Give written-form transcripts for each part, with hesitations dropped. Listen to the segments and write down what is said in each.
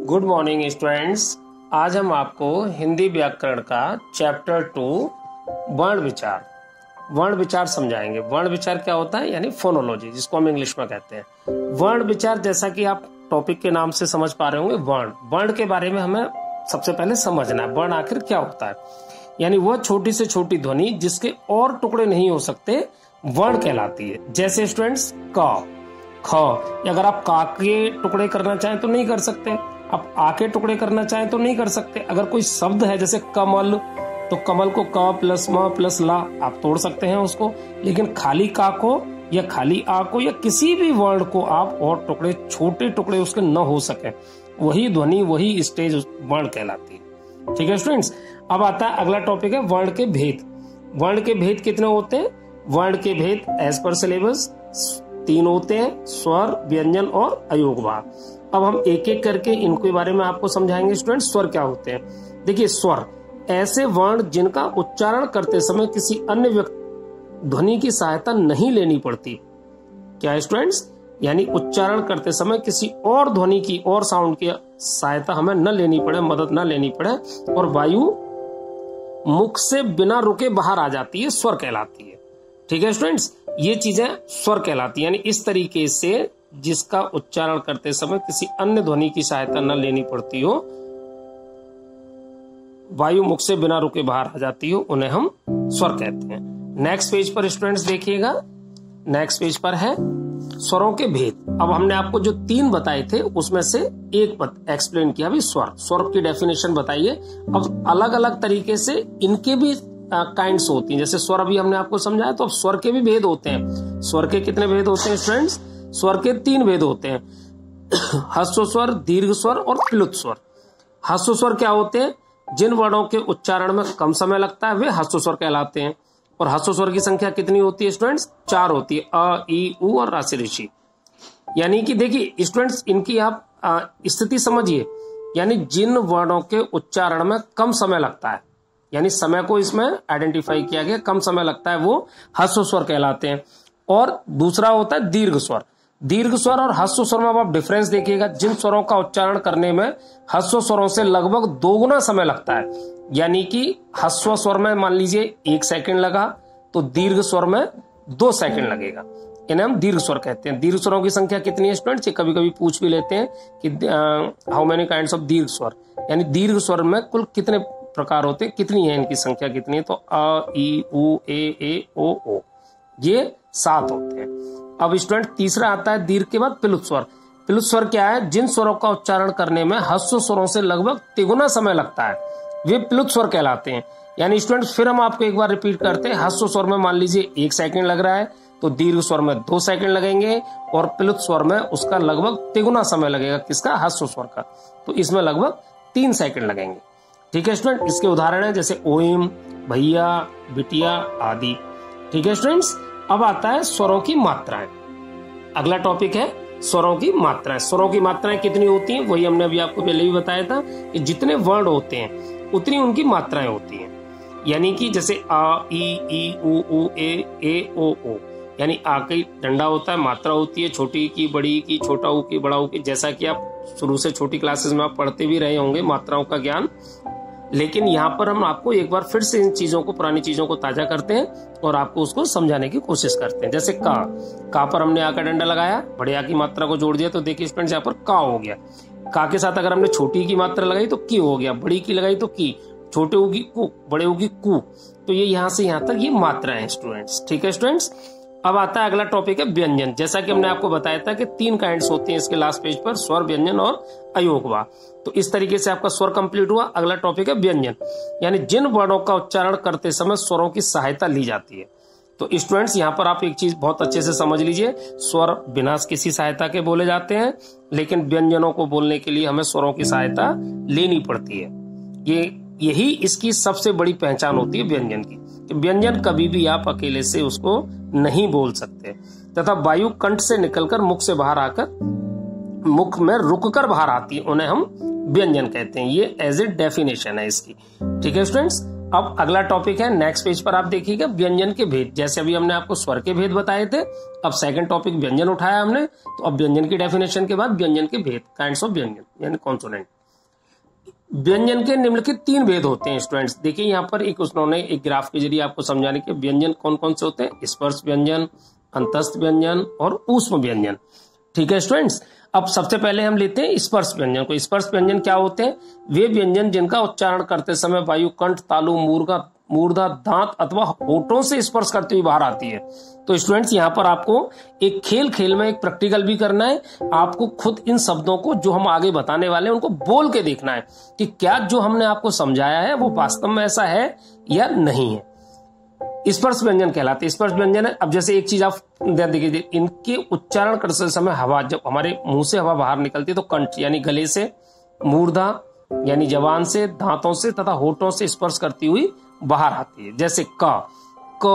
Good morning students. आज हम आपको हिंदी व्याकरण का चैप्टर 2 वर्ण विचार समझाएंगे। वर्ण विचार क्या होता है, यानी फोनोलॉजी, जिसको हम इंग्लिश में कहते हैं। वर्ण विचार, जैसा कि आप टॉपिक के नाम से समझ पा रहे होंगे, वर्ण के बारे में हमें सबसे पहले समझना है। वर्ण आखिर क्या होता है, यानी वह छोटी से छोटी ध्वनि जिसके और टुकड़े नहीं हो सकते वर्ण कहलाती है। जैसे स्टूडेंट्स क, ख, अगर आप का के टुकड़े करना चाहें तो नहीं कर सकते, आप आ के टुकड़े करना चाहें तो नहीं कर सकते। अगर कोई शब्द है जैसे कमल, तो कमल को क प्लस म प्लस ला आप तोड़ सकते हैं उसको, लेकिन खाली का को या खाली आ को या किसी भी वर्ण को आप और टुकड़े, छोटे टुकड़े उसके न हो सके, वही ध्वनि, वही स्टेज वर्ण कहलाती है। ठीक है स्टूडेंट्स। अब आता है अगला टॉपिक है वर्ण के भेद। वर्ण के भेद कितने होते हैं? वर्ण के भेद एज पर सिलेबस 3 होते हैं, स्वर, व्यंजन और अयोगभाव। अब हम एक एक करके इनके बारे में आपको समझाएंगे। स्टूडेंट, स्वर क्या होते हैं? देखिए, स्वर ऐसे वर्ण जिनका उच्चारण करते समय किसी अन्य ध्वनि की सहायता नहीं लेनी पड़ती। क्या है स्टूडेंट्स? यानी उच्चारण करते समय किसी और ध्वनि की और साउंड की सहायता हमें न लेनी पड़े, मदद न लेनी पड़े, और वायु मुख से बिना रुके बाहर आ जाती है, स्वर कहलाती है। ठीक है स्टूडेंट्स, ये चीजें स्वर कहलाती है, यानी इस तरीके से जिसका उच्चारण करते समय किसी अन्य ध्वनि की सहायता न लेनी पड़ती हो, वायु मुख से बिना रुके बाहर आ जाती हो, उन्हें हम स्वर कहते हैं। नेक्स्ट पेज पर स्टूडेंट्स देखिएगा, नेक्स्ट पेज पर है स्वरों के भेद। अब हमने आपको जो 3 बताए थे उसमें से एक एक्सप्लेन किया भी, स्वर की डेफिनेशन बताइए। अब अलग अलग तरीके से इनके भी काइंड्स होती हैं। जैसे स्वर अभी हमने आपको समझाया, तो अब स्वर के भी भेद होते हैं। स्वर के कितने भेद होते हैं स्टूडेंट्स? स्वर के 3 भेद होते हैं, ह्रस्व स्वर, दीर्घ स्वर और प्लुत स्वर। ह्रस्व स्वर क्या होते हैं? जिन वर्णों के उच्चारण में कम समय लगता है वे ह्रस्व स्वर कहलाते हैं। और ह्रस्व स्वर की संख्या कितनी होती है स्टूडेंट्स? 4 होती है, अ, ई, उ और राशि ऋषि। यानी कि देखिए स्टूडेंट्स, इनकी आप स्थिति समझिए, यानी जिन वर्णों के उच्चारण में कम समय लगता है, यानी समय को इसमें आइडेंटिफाई किया गया, कम समय लगता है, वो ह्रस्व स्वर कहलाते हैं। और दूसरा होता है दीर्घ स्वर। दीर्घ स्वर और ह्रस्व स्वर में आप डिफरेंस देखिएगा। जिन स्वरों का उच्चारण करने में ह्रस्व स्वरों से लगभग 2 गुना समय लगता है, यानी कि ह्रस्व स्वर में मान लीजिए 1 सेकंड लगा, तो दीर्घ स्वर में 2 सेकंड लगेगा, इन्हें हम दीर्घ स्वर कहते हैं। दीर्घ स्वरों की संख्या कितनी है स्टूडेंट्स? कभी कभी पूछ भी लेते हैं कि हाउ मेनी काइंड्स ऑफ दीर्घ स्वर, यानी दीर्घ स्वर में कुल कितने प्रकार होते हैं, कितनी है इनकी संख्या कितनी है? तो अ, ई, उ, ए, ओ, ये 7 होते हैं। अब स्टूडेंट तीसरा आता है दीर्घ के बाद प्लुत स्वर। प्लुत स्वर क्या है? जिन स्वरों का उच्चारण करने में ह्रस्व स्वरों से लगभग 3 गुना समय लगता है, वे प्लुत स्वर कहलाते हैं। यानी स्टूडेंट फिर हम आपको एक बार रिपीट करते हैं, ह्रस्व स्वर में मान लीजिए 1 सेकंड लग रहा है, तो दीर्घ स्वर में 2 सेकंड लगेंगे, और प्लुत स्वर में उसका लगभग 3 गुना समय लगेगा। किसका? ह्रस्व स्वर का। तो इसमें लगभग 3 सेकंड लगेंगे। ठीक है स्टूडेंट, इसके उदाहरण है जैसे ओम, भैया, बिटिया आदि। ठीक है स्टूडेंट्स। अब आता है स्वरों की मात्राएं। अगला टॉपिक है स्वरों की मात्राएं। स्वरों की मात्राएं कितनी होती हैं? वही हमने अभी आपको पहले भी बताया था कि जितने वर्ण होते हैं उतनी उनकी मात्राएं होती हैं। यानी कि जैसे आ, ई, उ, ए, ओ, यानी आ की डंडा होता है, मात्रा होती है छोटी की, बड़ी की, छोटा ऊ की, बड़ा ऊ की, जैसा कि आप शुरू से छोटी क्लासेस में आप पढ़ते भी रहे होंगे मात्राओं का ज्ञान। लेकिन यहाँ पर हम आपको एक बार फिर से इन चीजों को, पुरानी चीजों को ताजा करते हैं और आपको उसको समझाने की कोशिश करते हैं। जैसे का पर हमने आ का डंडा लगाया, बड़े आ की मात्रा को जोड़ दिया, तो देखिए स्टूडेंट्स यहाँ पर का हो गया। का के साथ अगर हमने छोटी की मात्रा लगाई तो की हो गया, बड़ी की लगाई तो की, छोटे होगी कु, बड़े होगी कु। तो ये यहाँ से यहाँ तक ये मात्रा है स्टूडेंट्स। ठीक है स्टूडेंट्स। अब आता है अगला टॉपिक है व्यंजन। जैसा कि हमने आपको बताया था कि 3 काइंड्स होती हैं इसके लास्ट पेज पर, स्वर, व्यंजन और अयोगवा। तो इस तरीके से आपका स्वर कंप्लीट हुआ। अगला टॉपिक है व्यंजन, यानी जिन वर्णों का उच्चारण करते समय स्वरों की सहायता ली जाती है। तो स्टूडेंट्स यहाँ पर आप एक चीज बहुत अच्छे से समझ लीजिए, स्वर बिना किसी सहायता के बोले जाते हैं, लेकिन व्यंजनों को बोलने के लिए हमें स्वरों की सहायता लेनी पड़ती है। यही इसकी सबसे बड़ी पहचान होती है व्यंजन की। व्यंजन कभी भी आप अकेले से उसको नहीं बोल सकते, तथा वायु कंठ से निकलकर मुख से बाहर आकर मुख में रुककर बाहर आती है, उन्हें हम व्यंजन कहते हैं। ये एज ए डेफिनेशन है इसकी। ठीक है स्टूडेंट्स। अब अगला टॉपिक है, नेक्स्ट पेज पर आप देखिएगा व्यंजन के भेद। जैसे अभी हमने आपको स्वर के भेद बताए थे, अब सेकंड टॉपिक व्यंजन उठाया हमने। तो अब व्यंजन की डेफिनेशन के बाद व्यंजन के भेद, काइंड्स ऑफ व्यंजन यानी कॉन्सोनेंट। व्यंजन के निम्नलिखित 3 भेद होते हैं स्टूडेंट्स। देखिए यहाँ पर उन्होंने एक ग्राफ के जरिए आपको समझाने के व्यंजन कौन कौन से होते हैं, स्पर्श व्यंजन, अंतस्थ व्यंजन और ऊष्म व्यंजन। ठीक है स्टूडेंट्स, अब सबसे पहले हम लेते हैं स्पर्श व्यंजन को। स्पर्श व्यंजन क्या होते हैं, वे व्यंजन जिनका उच्चारण करते समय वायु कंठ, तालु, मूर्धा, दांत अथवा होठों से स्पर्श करते हुए बाहर आती है। तो स्टूडेंट्स यहाँ पर आपको एक खेल में एक प्रैक्टिकल भी करना है। आपको खुद इन शब्दों को जो हम आगे बताने वाले हैं उनको बोल के देखना है कि क्या जो हमने आपको समझाया है वो वास्तव में ऐसा है या नहीं है। स्पर्श व्यंजन कहलाते हैं। स्पर्श व्यंजन है, अब जैसे एक चीज आप देखिए, इनके उच्चारण करते समय हवा, जब हमारे मुंह से हवा बाहर निकलती है तो कंठ यानी गले से, मूर्धा यानी जबान से, दांतों से तथा होठों से स्पर्श करती हुई बाहर आती है। जैसे क, तो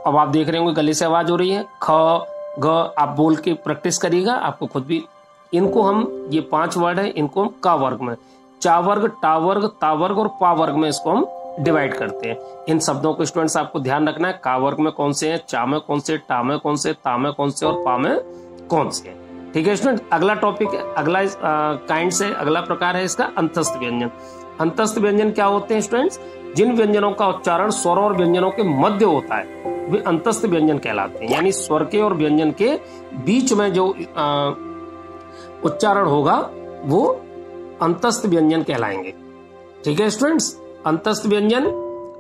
अब आप देख रहे होंगे गले से आवाज हो रही है। ख, ग, आप बोल के प्रैक्टिस करिएगा, आपको खुद भी। इनको हम, ये 5 वर्ड है, इनको हम का वर्ग में, चा वर्ग, टा वर्ग, ता वर्ग और पा वर्ग में इसको हम डिवाइड करते हैं। इन शब्दों को स्टूडेंट्स आपको ध्यान रखना है, का वर्ग में कौन से हैं, चा में कौन से, टा में कौन से, ता में कौन से और पा में कौन से। ठीक है स्टूडेंट, अगला टॉपिक है, अगला काइंड से अगला प्रकार है इसका अंतस्थ व्यंजन। अंतस्थ व्यंजन क्या होते हैं स्टूडेंट्स, जिन व्यंजनों का उच्चारण स्वर और व्यंजनों के मध्य होता है वे अंतस्थ व्यंजन कहलाते हैं। यानी स्वर के और व्यंजन के बीच में जो उच्चारण होगा वो अंतस्थ व्यंजन कहलाएंगे। ठीक है स्टूडेंट्स, अंतस्थ व्यंजन,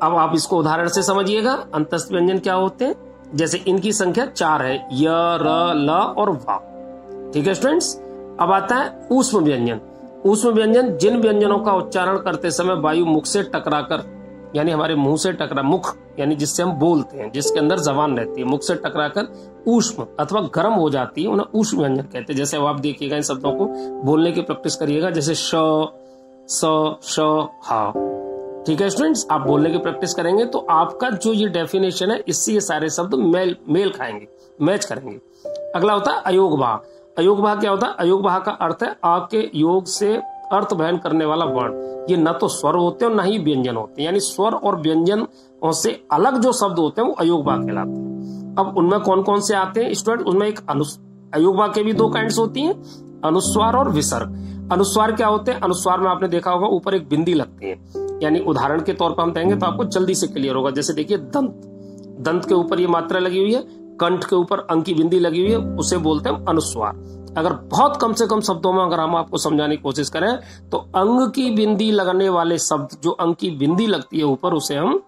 अब आप इसको उदाहरण से समझिएगा। अंतस्थ व्यंजन क्या होते हैं, जैसे इनकी संख्या 4 है, य, र, ल और वा। ठीक है स्टूडेंट्स, अब आता है ऊष्म व्यंजन। ऊष्म व्यंजन जिन व्यंजनों का उच्चारण करते समय वायु मुख से टकराकर, यानी हमारे मुंह से टकरा, मुख यानी जिससे हम बोलते हैं, जिसके अंदर जबान रहती है, मुख से टकराकर ऊष्म अथवा गर्म हो जाती है, उन्हें ऊष्म व्यंजन कहते हैं। जैसे अब आप देखिएगा, इन शब्दों को बोलने की प्रैक्टिस करिएगा, जैसे श, स, श, हा। ठीक है स्टूडेंट्स, आप बोलने की प्रैक्टिस करेंगे तो आपका जो ये डेफिनेशन है, इससे ये सारे शब्द मेल खाएंगे, मैच करेंगे। अगला होता है अयोग भाग। अयोग भाग क्या होता है, अयोग भाग का अर्थ है आ के योग से अर्थ बहन करने वाला वर्ण। ये न तो स्वर होते हैं और न ही व्यंजन होते हैं, यानी स्वर और व्यंजन से अलग जो शब्द होते हैं वो अयोग भाग कहलाते हैं। अब उनमें कौन कौन से आते हैं स्टूडेंट, उनमें एक अयोग भाग के भी 2 काइंड्स होती हैं, अनुस्वार और विसर्ग। अनुस्वार क्या होते हैं, अनुस्वार में आपने देखा होगा ऊपर एक बिंदी लगती है, यानी उदाहरण के तौर पर हम देंगे तो आपको जल्दी से क्लियर होगा। जैसे देखिए दंत, दंत के ऊपर ये मात्रा लगी हुई है, कंठ के ऊपर अंक की बिंदी लगी हुई है, उसे बोलते हैं अनुस्वार। अगर बहुत कम से कम शब्दों में अगर हम आपको समझाने की कोशिश करें तो अंग की बिंदी लगने वाले शब्द, जो अंक की बिंदी लगती है ऊपर, उसे हम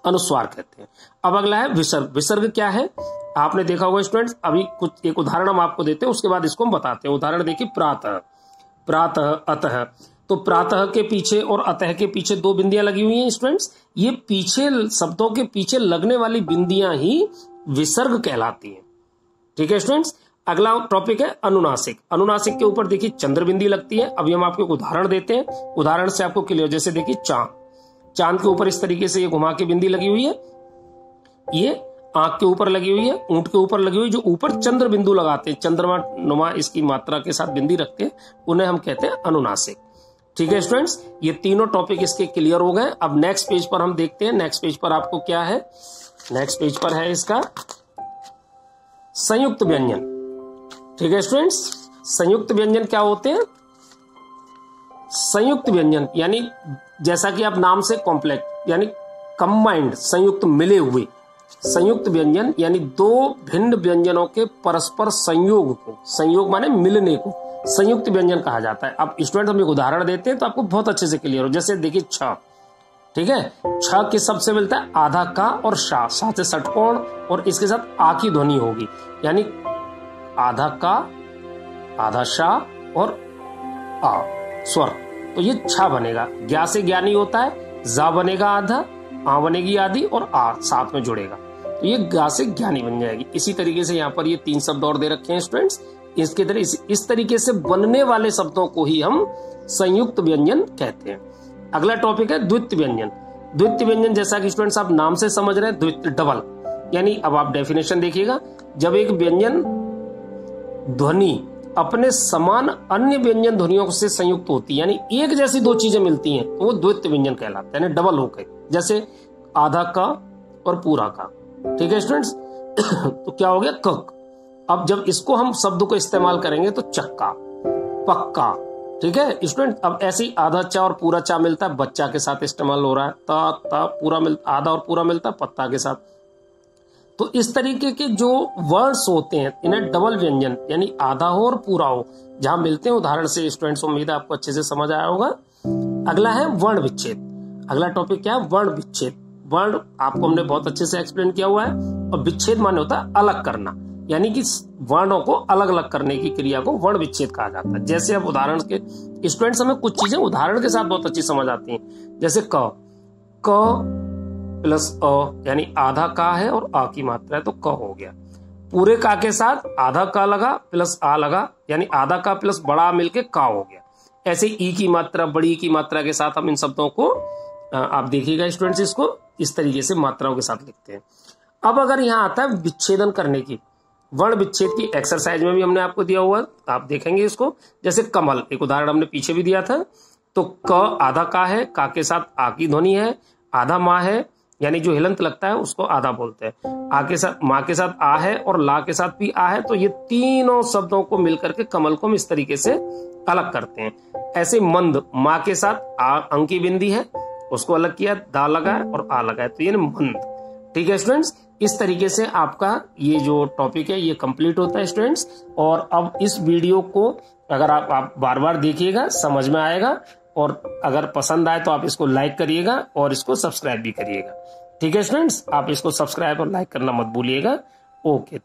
अनुस्वार कहते हैं। अब अगला है विसर्ग। विसर्ग क्या है, आपने देखा होगा स्टूडेंट्स, अभी कुछ एक उदाहरण हम आपको देते हैं, उसके बाद इसको हम बताते हैं। उदाहरण देखिए, प्रातः, प्रातः, अतः। तो प्रातः के पीछे और अतः के पीछे 2 बिंदियां लगी हुई हैं स्टूडेंट्स। ये पीछे शब्दों के पीछे लगने वाली बिंदियां ही विसर्ग कहलाती हैं। ठीक है स्टूडेंट्स, अगला टॉपिक है अनुनासिक। अनुनासिक के ऊपर देखिए चंद्र बिंदी लगती है। अभी हम आपको एक उदाहरण देते हैं, उदाहरण से आपको क्लियर। जैसे देखिए चांद, चांद के ऊपर इस तरीके से ये घुमा के बिंदी लगी हुई है, ये आंख के ऊपर लगी हुई है, ऊंट के ऊपर लगी हुई, जो ऊपर चंद्र बिंदु लगाते हैं, चंद्रमा नुमा इसकी मात्रा के साथ बिंदी रखते हैं, उन्हें हम कहते हैं अनुनासिक। ठीक है स्टूडेंट्स, ये तीनों टॉपिक इसके क्लियर हो गए। अब नेक्स्ट पेज पर हम देखते हैं, नेक्स्ट पेज पर आपको क्या है, नेक्स्ट पेज पर है इसका संयुक्त व्यंजन। ठीक है स्टूडेंट्स, संयुक्त व्यंजन क्या होते हैं, संयुक्त व्यंजन यानी जैसा कि आप नाम से कॉम्प्लेक्स यानी कंबाइंड, संयुक्त, मिले हुए। संयुक्त व्यंजन यानी 2 भिन्न व्यंजनों के परस्पर संयोग को, संयोग माने मिलने को संयुक्त व्यंजन कहा जाता है। अब स्टूडेंट हम एक उदाहरण देते हैं तो आपको बहुत अच्छे से क्लियर हो। जैसे देखिए छ, ठीक है, छ किस शब्द से मिलता है, आधा का और शा, शा से षटकोण और इसके साथ आ की ध्वनि होगी, यानी आधा का, आधा शा और आ स्वर, तो ये छा बनेगा। ज्ञा से ज्ञानी होता है, जा बनेगा आधा, आ बनेगी आधी और आ साथ में जुड़ेगा, तो ये गा से ज्ञानी बन जाएगी। इसी तरीके से यहाँ पर ये 3 शब्द और दे रखे हैं स्टूडेंट्स। इसके तरह इस तरीके से बनने वाले शब्दों को ही हम संयुक्त व्यंजन कहते हैं। अगला टॉपिक है द्वित्व व्यंजन। द्वित्व व्यंजन जैसा कि स्टूडेंट्स आप नाम से समझ रहे हैं, द्वित्व डबल, यानी अब आप डेफिनेशन देखिएगा, जब एक व्यंजन ध्वनि अपने समान अन्य व्यंजन ध्वनियों से संयुक्त होती है, यानी एक जैसी 2 चीजें मिलती हैं, तो वो द्वित्व व्यंजन कहलाता है, यानी डबल होकर, जैसे आधा का और पूरा का। ठीक है स्टूडेंट्स, तो क्या हो गया, कक। अब जब इसको हम शब्द को इस्तेमाल करेंगे तो चक्का, पक्का, ठीक है स्टूडेंट। अब ऐसे ही आधा चा और पूरा चा मिलता है, बच्चा के साथ इस्तेमाल हो रहा है। ता पूरा आधा और पूरा मिलता है पत्ता के साथ। तो इस तरीके के जो वर्ड्स होते हैं इन्हें डबल व्यंजन यानी आधा हो और पूरा हो जहां मिलते हैं, उदाहरण से स्टूडेंट्स उम्मीद है आपको अच्छे से समझ आया होगा। अगला है वर्ण विच्छेद। अगला टॉपिक क्या है? वर्ण विच्छेद। वर्ण आपको हमने बहुत अच्छे से एक्सप्लेन किया हुआ है, और विच्छेद माने होता है अलग करना, यानी कि वर्णों को अलग अलग करने की क्रिया को वर्ण विच्छेद कहा जाता है। जैसे अब उदाहरण के स्टूडेंट्स हमें कुछ चीजें उदाहरण के साथ बहुत अच्छी समझ आती हैं। जैसे क प्लस अ यानी आधा का है और आ की मात्रा है तो क हो गया। पूरे का के साथ आधा का लगा प्लस आ लगा यानी आधा का प्लस बड़ा मिलके का हो गया। ऐसे ई की मात्रा बड़ी की मात्रा के साथ हम इन शब्दों को आप देखिएगा स्टूडेंट्स इसको इस तरीके से मात्राओं के साथ लिखते हैं। अब अगर यहाँ आता है विच्छेदन करने की, वर्ण विच्छेद की एक्सरसाइज में भी हमने आपको दिया हुआ, आप देखेंगे इसको। जैसे कमल, एक उदाहरण हमने पीछे भी दिया था। तो क आधा का है, का के साथ आ की ध्वनि है, आधा माँ है यानी जो हिलंत लगता है उसको आधा बोलते हैं। आ के साथ माँ के साथ आ है और ला के साथ भी आ है, तो ये तीनों शब्दों को मिलकर के कमल को हम इस तरीके से अलग करते हैं। ऐसे मंद, माँ के साथ आ अंक की बिंदी है उसको अलग किया, दा लगा और आ लगा, तो ये मंद। ठीक है स्टूडेंट्स, इस तरीके से आपका ये जो टॉपिक है ये कंप्लीट होता है स्टूडेंट्स। और अब इस वीडियो को अगर आप बार बार देखिएगा समझ में आएगा, और अगर पसंद आए तो आप इसको लाइक करिएगा और इसको सब्सक्राइब भी करिएगा। ठीक है स्टूडेंट्स, आप इसको सब्सक्राइब और लाइक करना मत भूलिएगा। ओके।